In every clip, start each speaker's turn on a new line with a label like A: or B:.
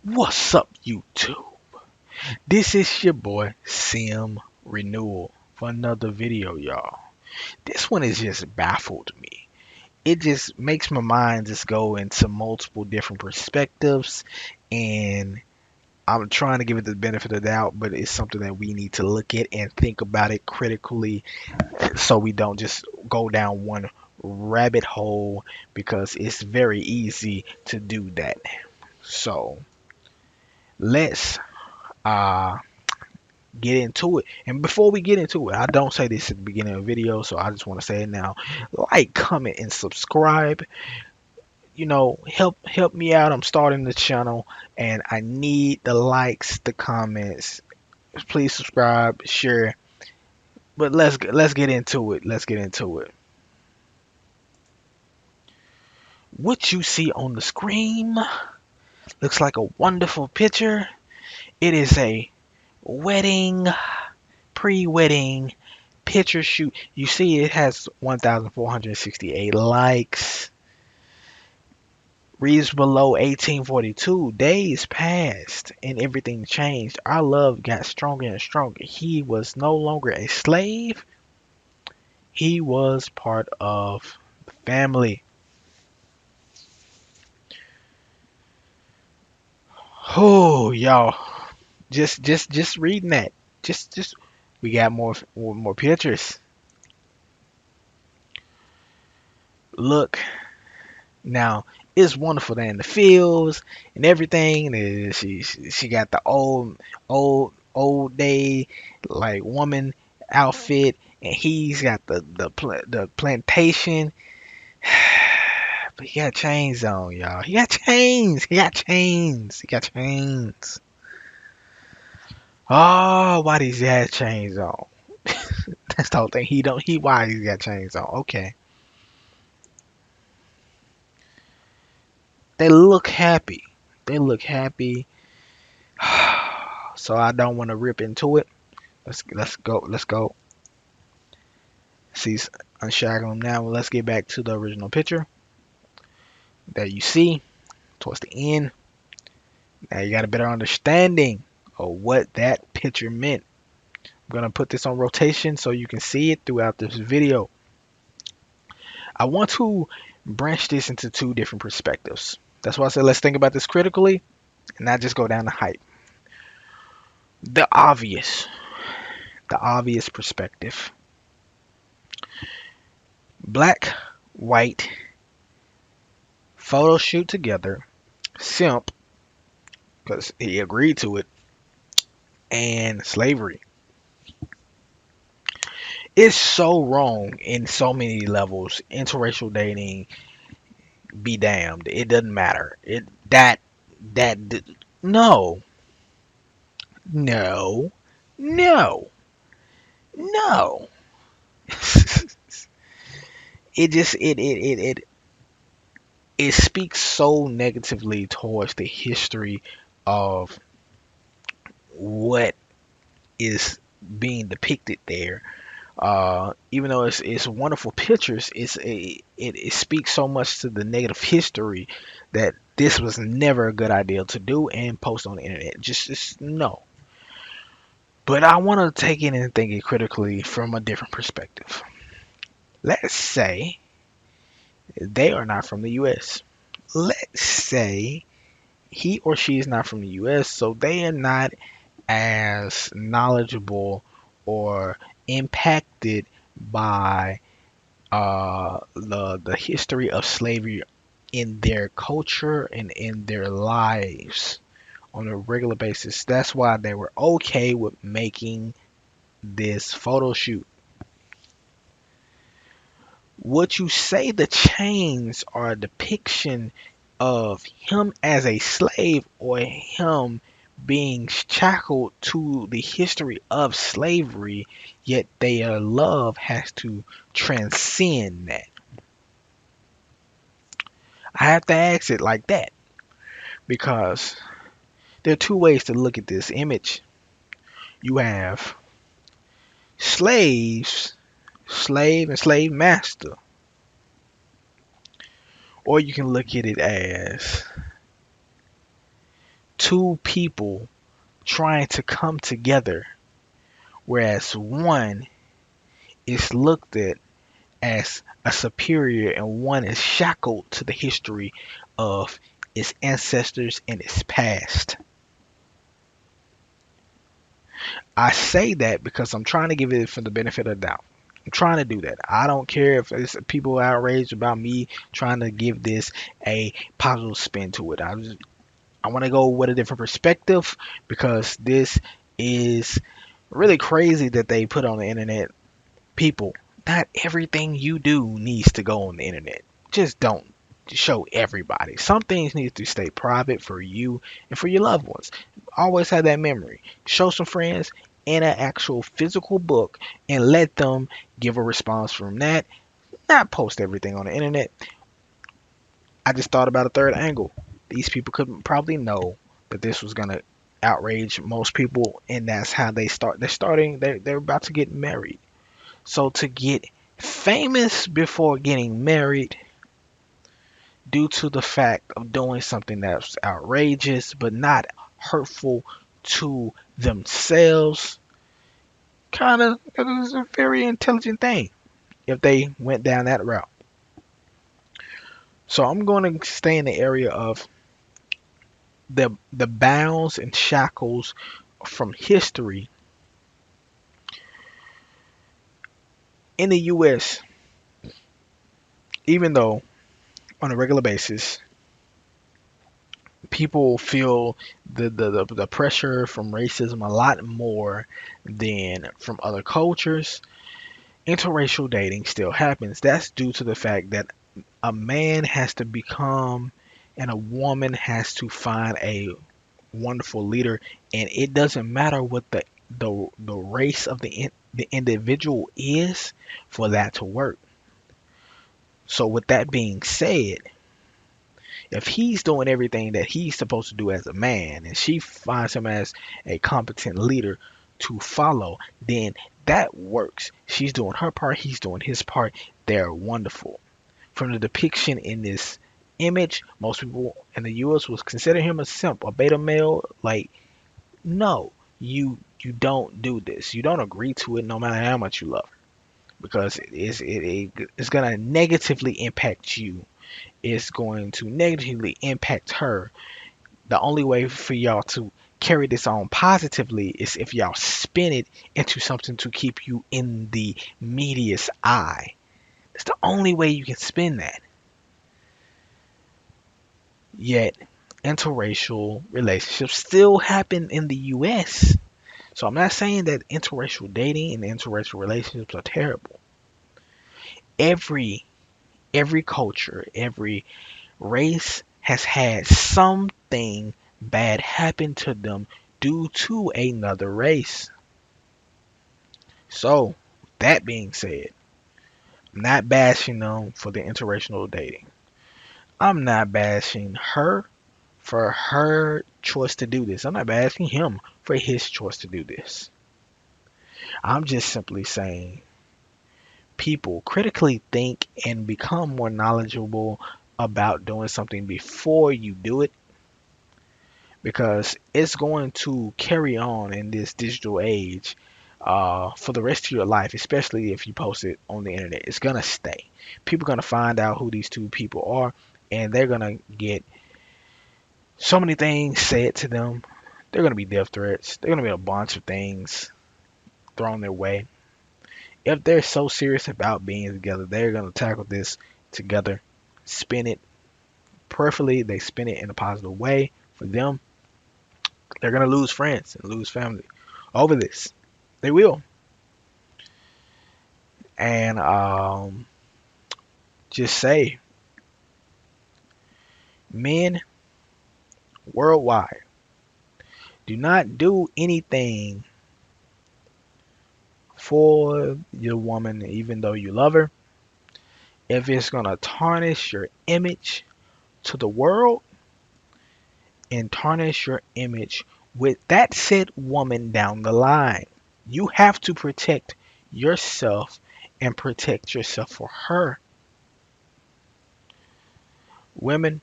A: What's up, YouTube? This is your boy SimRenewal for another video, y'all. This one is just baffled me. It just makes my mind just go into multiple different perspectives, and I'm trying to give it the benefit of the doubt, but it's something that we need to look at and think about it critically so we don't just go down one rabbit hole because it's very easy to do that. So let's uh get into it. And before we get into it, I don't say this at the beginning of the video, so I just want to say it now. Like, comment, and subscribe. Help me out. I'm starting the channel, and I need the likes, the comments. Please subscribe, share. But let's get into it. Let's get into it. What you see on the screen looks like a wonderful picture. It is a wedding, pre-wedding picture shoot. You see it has 1,468 likes. Reads below 1842. Days passed and everything changed. Our love got stronger and stronger. He was no longer a slave. He was part of the family. Oh, y'all. Just reading that. Just we got more pictures. Look. Now, it's wonderful there in the fields and everything. She got the old day like woman outfit, and he's got the plantation. But he got chains on, y'all. He got chains. He got chains. He got chains. Oh, why does he have chains on? That's the whole thing. He don't. He why he got chains on? Okay. They look happy. They look happy. So I don't want to rip into it. Let's go. Let's go. See, unshackle them now. Let's get back to the original picture that you see towards the end. Now you got a better understanding of what that picture meant. I'm gonna put this on rotation so you can see it throughout this video. I want to branch this into two different perspectives. That's why I said let's think about this critically and not just go down the hype. The obvious, the obvious perspective. Black, white, photo shoot together, simp, because he agreed to it, and slavery. It's so wrong in so many levels. Interracial dating, be damned. It doesn't matter. No, no, no, no. It speaks so negatively towards the history of what is being depicted there. Even though it's wonderful pictures, it speaks so much to the negative history that this was never a good idea to do and post on the internet. Just no. But I want to take it and think it critically from a different perspective. Let's say they are not from the U.S. Let's say he or she is not from the U.S., so they are not as knowledgeable or impacted by the history of slavery in their culture and in their lives on a regular basis. That's why they were okay with making this photo shoot. What you say the chains are a depiction of him as a slave or him being shackled to the history of slavery, yet their love has to transcend that. I have to ask it like that because there are two ways to look at this image. You have slaves, slave and slave master, or you can look at it as two people trying to come together, whereas one is looked at as a superior and one is shackled to the history of its ancestors and its past. I say that because I'm trying to give it for the benefit of the doubt. I'm trying to do that. I don't care if it's people outraged about me trying to give this a positive spin to it. I want to go with a different perspective because this is really crazy that they put on the internet. People, not everything you do needs to go on the internet. Just don't show everybody. Some things need to stay private for you and for your loved ones. Always have that memory. Show some friends in an actual physical book and let them give a response from that. Not post everything on the internet. I just thought about a third angle. These people could probably know that this was gonna outrage most people, and that's how they start. They're about to get married. So to get famous before getting married due to the fact of doing something that's outrageous but not hurtful to themselves, kind of is a very intelligent thing if they went down that route. So I'm going to stay in the area of the bounds and shackles from history in the US, even though on a regular basis people feel the pressure from racism a lot more than from other cultures. Interracial dating still happens. That's due to the fact that a man has to become and a woman has to find a wonderful leader, and it doesn't matter what the race of the individual is for that to work. So with that being said, if he's doing everything that he's supposed to do as a man and she finds him as a competent leader to follow, then that works. She's doing her part, he's doing his part. They're wonderful. From the depiction in this image, most people in the US would consider him a simp, a beta male. Like, no, you don't do this. You don't agree to it no matter how much you love her. Because it's gonna negatively impact you. It's going to negatively impact her. The only way for y'all to carry this on positively is if y'all spin it into something to keep you in the media's eye. It's the only way you can spin that. Yet, interracial relationships still happen in the US. So I'm not saying that interracial dating and interracial relationships are terrible. Every every culture, every race has had something bad happen to them due to another race. So, that being said, I'm not bashing them for the interracial dating. I'm not bashing her for her choice to do this. I'm not bashing him for his choice to do this. I'm just simply saying people critically think and become more knowledgeable about doing something before you do it, because it's going to carry on in this digital age for the rest of your life, especially if you post it on the internet. It's going to stay. People are going to find out who these two people are, and they're going to get so many things said to them. They're going to be death threats. They're going to be a bunch of things thrown their way. If they're so serious about being together, they're going to tackle this together, spin it. Preferably, they spin it in a positive way for them. They're going to lose friends and lose family over this. They will. And just say, men worldwide, do not do anything for your woman, even though you love her. If it's going to tarnish your image to the world and tarnish your image with that said woman down the line, you have to protect yourself and protect yourself for her. Women,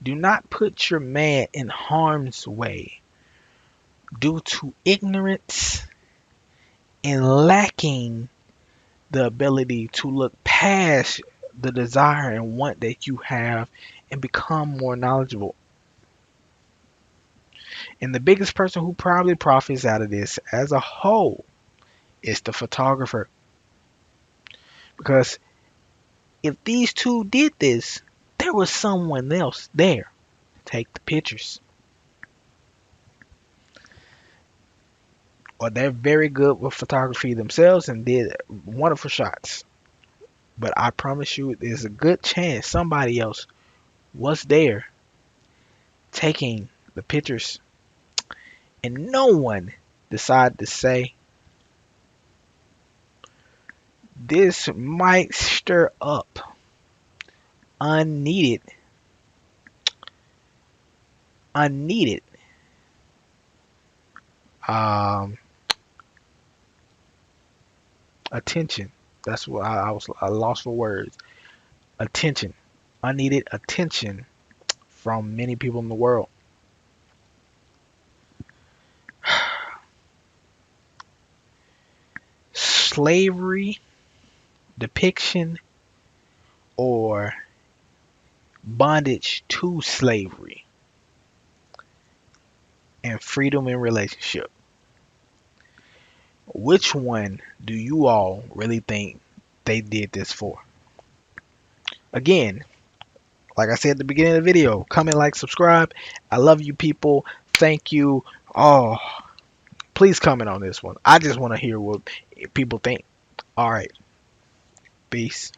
A: Do not put your man in harm's way due to ignorance and lacking the ability to look past the desire and want that you have and become more knowledgeable. And the biggest person who probably profits out of this as a whole is the photographer. Because if these two did this, there was someone else there to take the pictures. Or they're very good with photography themselves and did wonderful shots. But I promise you, there's a good chance somebody else was there taking the pictures, and no one decided to say this might stir up unneeded unneeded um attention. That's what I lost for words. Attention. Unneeded attention from many people in the world. Slavery depiction or bondage to slavery and freedom in relationship. Which one do you all really think they did this for? Again, like I said at the beginning of the video, comment, like, subscribe. I love you people. Thank you. Oh, please comment on this one. I just want to hear what people think. All right. Peace.